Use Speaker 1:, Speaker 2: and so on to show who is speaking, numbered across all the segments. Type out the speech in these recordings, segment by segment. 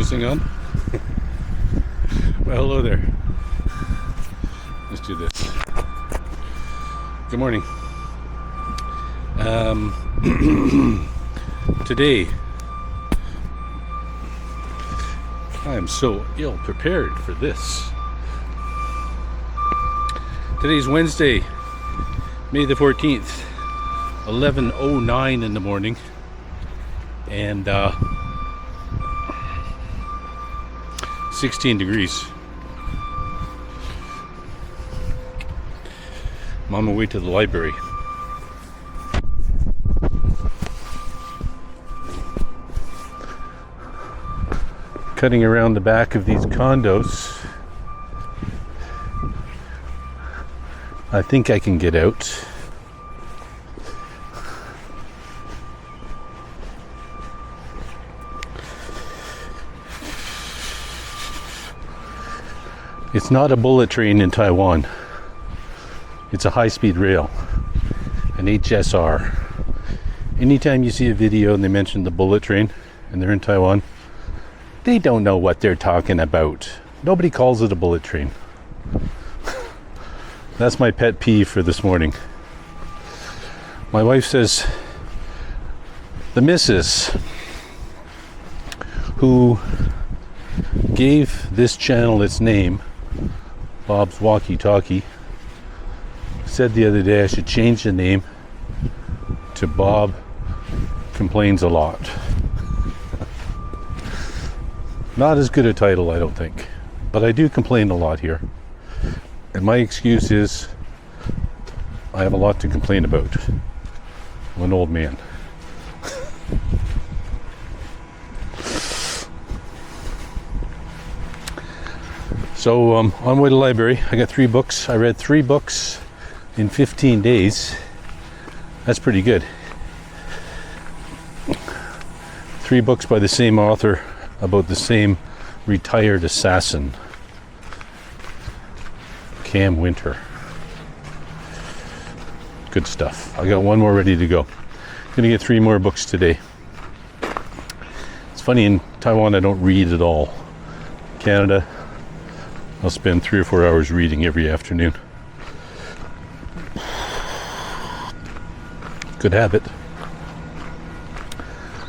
Speaker 1: this thing on? Well, hello there. Let's do this. Good morning. Today, I am so ill prepared for this. Today's Wednesday, May the 14th, 11:09 in the morning, and 16 degrees. I'm on my way to the library. Cutting around the back of these condos. I think I can get out. It's not a bullet train in Taiwan. It's a high-speed rail, an HSR. Anytime you see a video and they mention the bullet train and they're in Taiwan, they don't know what they're talking about. Nobody calls it a bullet train. That's my pet peeve for this morning. My wife says the missus who gave this channel its name, Bob's Walkie Talkie, said the other day I should change the name to Bob Complains a Lot. Not as good a title, I don't think, but I do complain a lot here. And my excuse is I have a lot to complain about. I'm an old man. So on my way to the library, I got 3 books. I read 3 books in 15 days. That's pretty good. 3 books by the same author about the same retired assassin, Cam Winter. Good stuff. I got 1 more ready to go. Gonna get 3 more books today. It's funny, in Taiwan I don't read at all. Canada, I'll spend 3 or 4 hours reading every afternoon. Good habit.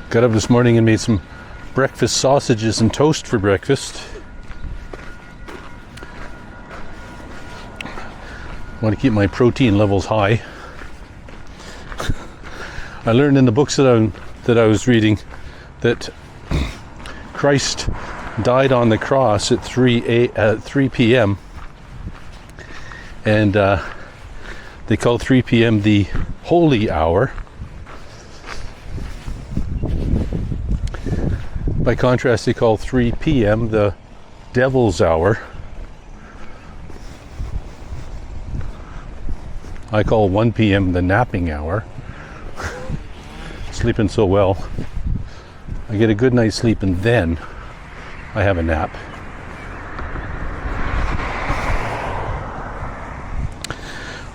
Speaker 1: Got up this morning and made some breakfast sausages and toast for breakfast. Want to keep my protein levels high. I learned in the books that I was reading that Christ died on the cross at 3 p.m. and they call 3 p.m. the holy hour. By contrast, they call 3 p.m. the devil's hour. I call 1 p.m. the napping hour. Sleeping so well. I get a good night's sleep and then I have a nap.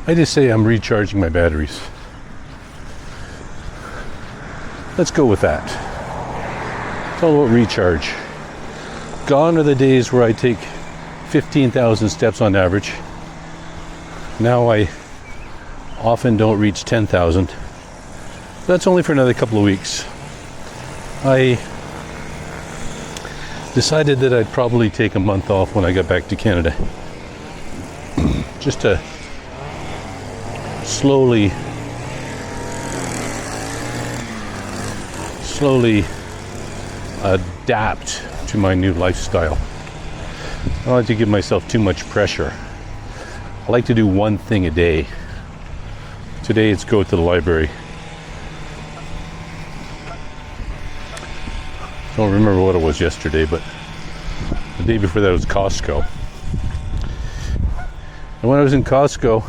Speaker 1: I just say I'm recharging my batteries. Let's go with that. It's all about recharge. Gone are the days where I take 15,000 steps on average. Now I often don't reach 10,000. That's only for another couple of weeks. I decided that I'd probably take a month off when I got back to Canada. Just to slowly adapt to my new lifestyle. I don't like to give myself too much pressure. I like to do one thing a day. Today it's go to the library. Don't remember what it was yesterday, but the day before that was Costco. And when I was in Costco,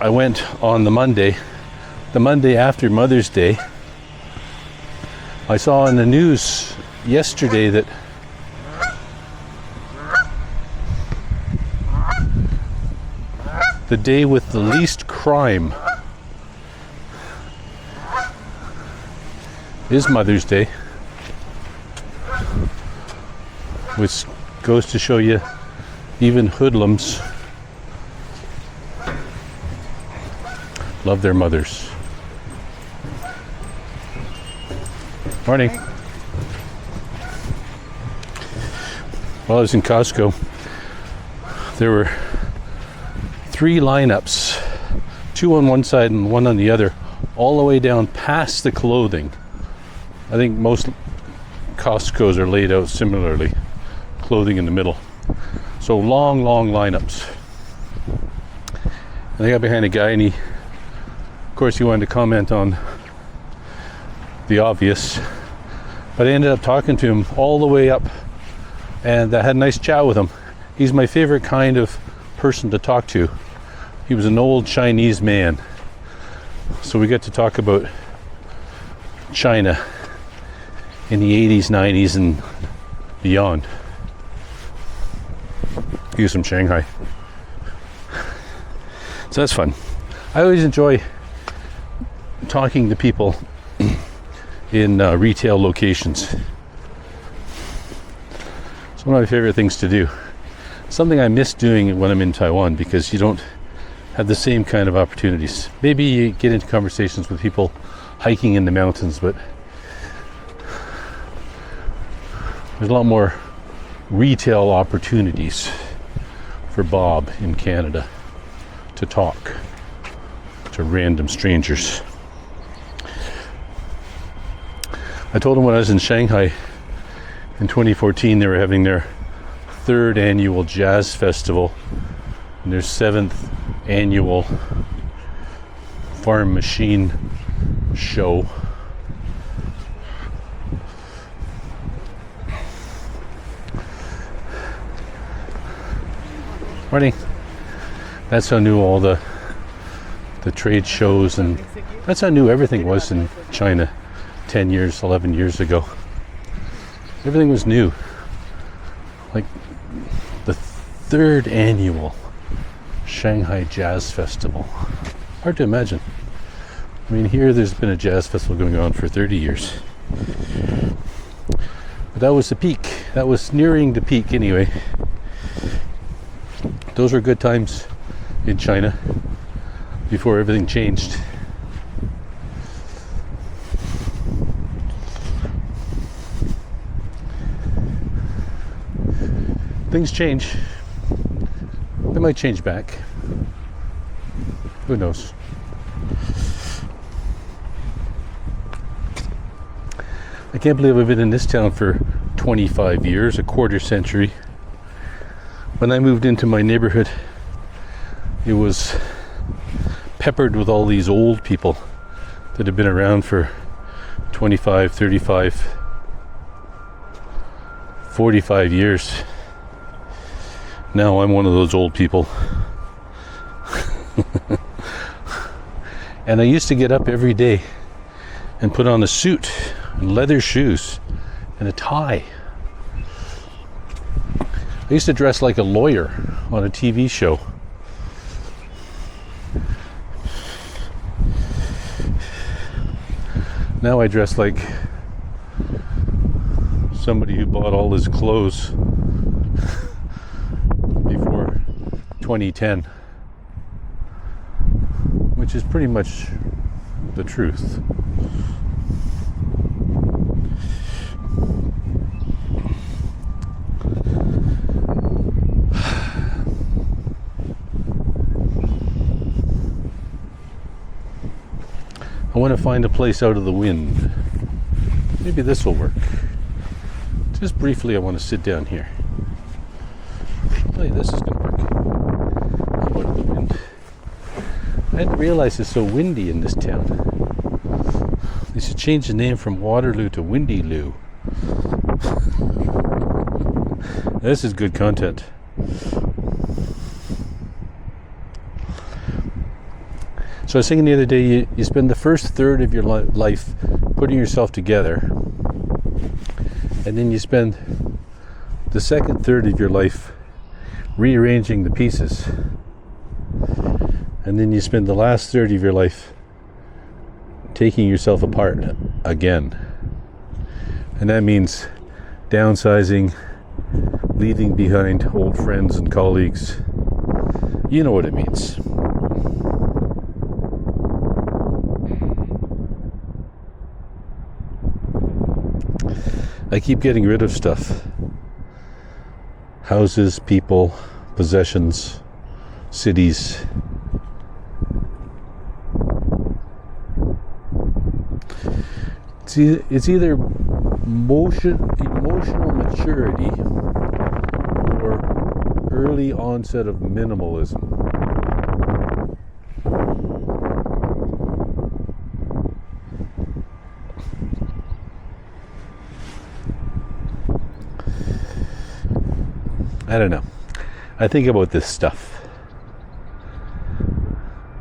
Speaker 1: I went on the Monday after Mother's Day. I saw on the news yesterday that the day with the least crime is Mother's Day. which goes to show you even hoodlums love their mothers. Morning. While I was in Costco, there were 3 lineups, 2 on one side and 1 on the other, all the way down past the clothing. I think most Costco's are laid out similarly, clothing in the middle. So long lineups. And I got behind a guy, and of course he wanted to comment on the obvious, but I ended up talking to him all the way up, and I had a nice chat with him. He's my favorite kind of person to talk to. He was an old Chinese man, so we got to talk about China in the 80s, 90s, and beyond. He was from Shanghai, so that's fun. I always enjoy talking to people in retail locations. It's one of my favorite things to do. Something I miss doing when I'm in Taiwan, because you don't have the same kind of opportunities. Maybe you get into conversations with people hiking in the mountains, but there's a lot more retail opportunities for Bob in Canada to talk to random strangers. I told him when I was in Shanghai in 2014, they were having their 3rd annual jazz festival and their 7th annual farm machine show. Morning. That's how new all the trade shows, and that's how new everything was in China 10 years, 11 years ago. Everything was new. Like the 3rd annual Shanghai Jazz Festival. Hard to imagine. I mean, here there's been a jazz festival going on for 30 years. But that was the peak. That was nearing the peak anyway. Those were good times in China before everything changed. Things change. They might change back. Who knows? I can't believe I've been in this town for 25 years, a quarter century. When I moved into my neighborhood, it was peppered with all these old people that have been around for 25, 35, 45 years. Now I'm one of those old people. And I used to get up every day and put on a suit and leather shoes and a tie. I used to dress like a lawyer on a TV show. Now I dress like somebody who bought all his clothes before 2010, which is pretty much the truth. I want to find a place out of the wind. Maybe this will work. Just briefly, I want to sit down here. Hey, this is going to work. I'm out of the wind. I didn't realize it's so windy in this town. They should change the name from Waterloo to Windy Loo. This is good content. So I was thinking the other day, you spend the first third of your life putting yourself together, and then you spend the second third of your life rearranging the pieces, and then you spend the last third of your life taking yourself apart again. And that means downsizing, leaving behind old friends and colleagues. You know what it means. I keep getting rid of stuff. Houses, people, possessions, cities. It's either emotional maturity or early onset of minimalism. I don't know. I think about this stuff,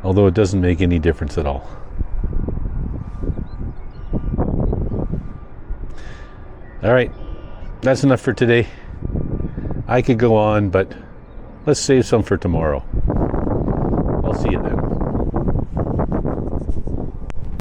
Speaker 1: although it doesn't make any difference at all. All right, that's enough for today. I could go on, but let's save some for tomorrow. I'll see you then.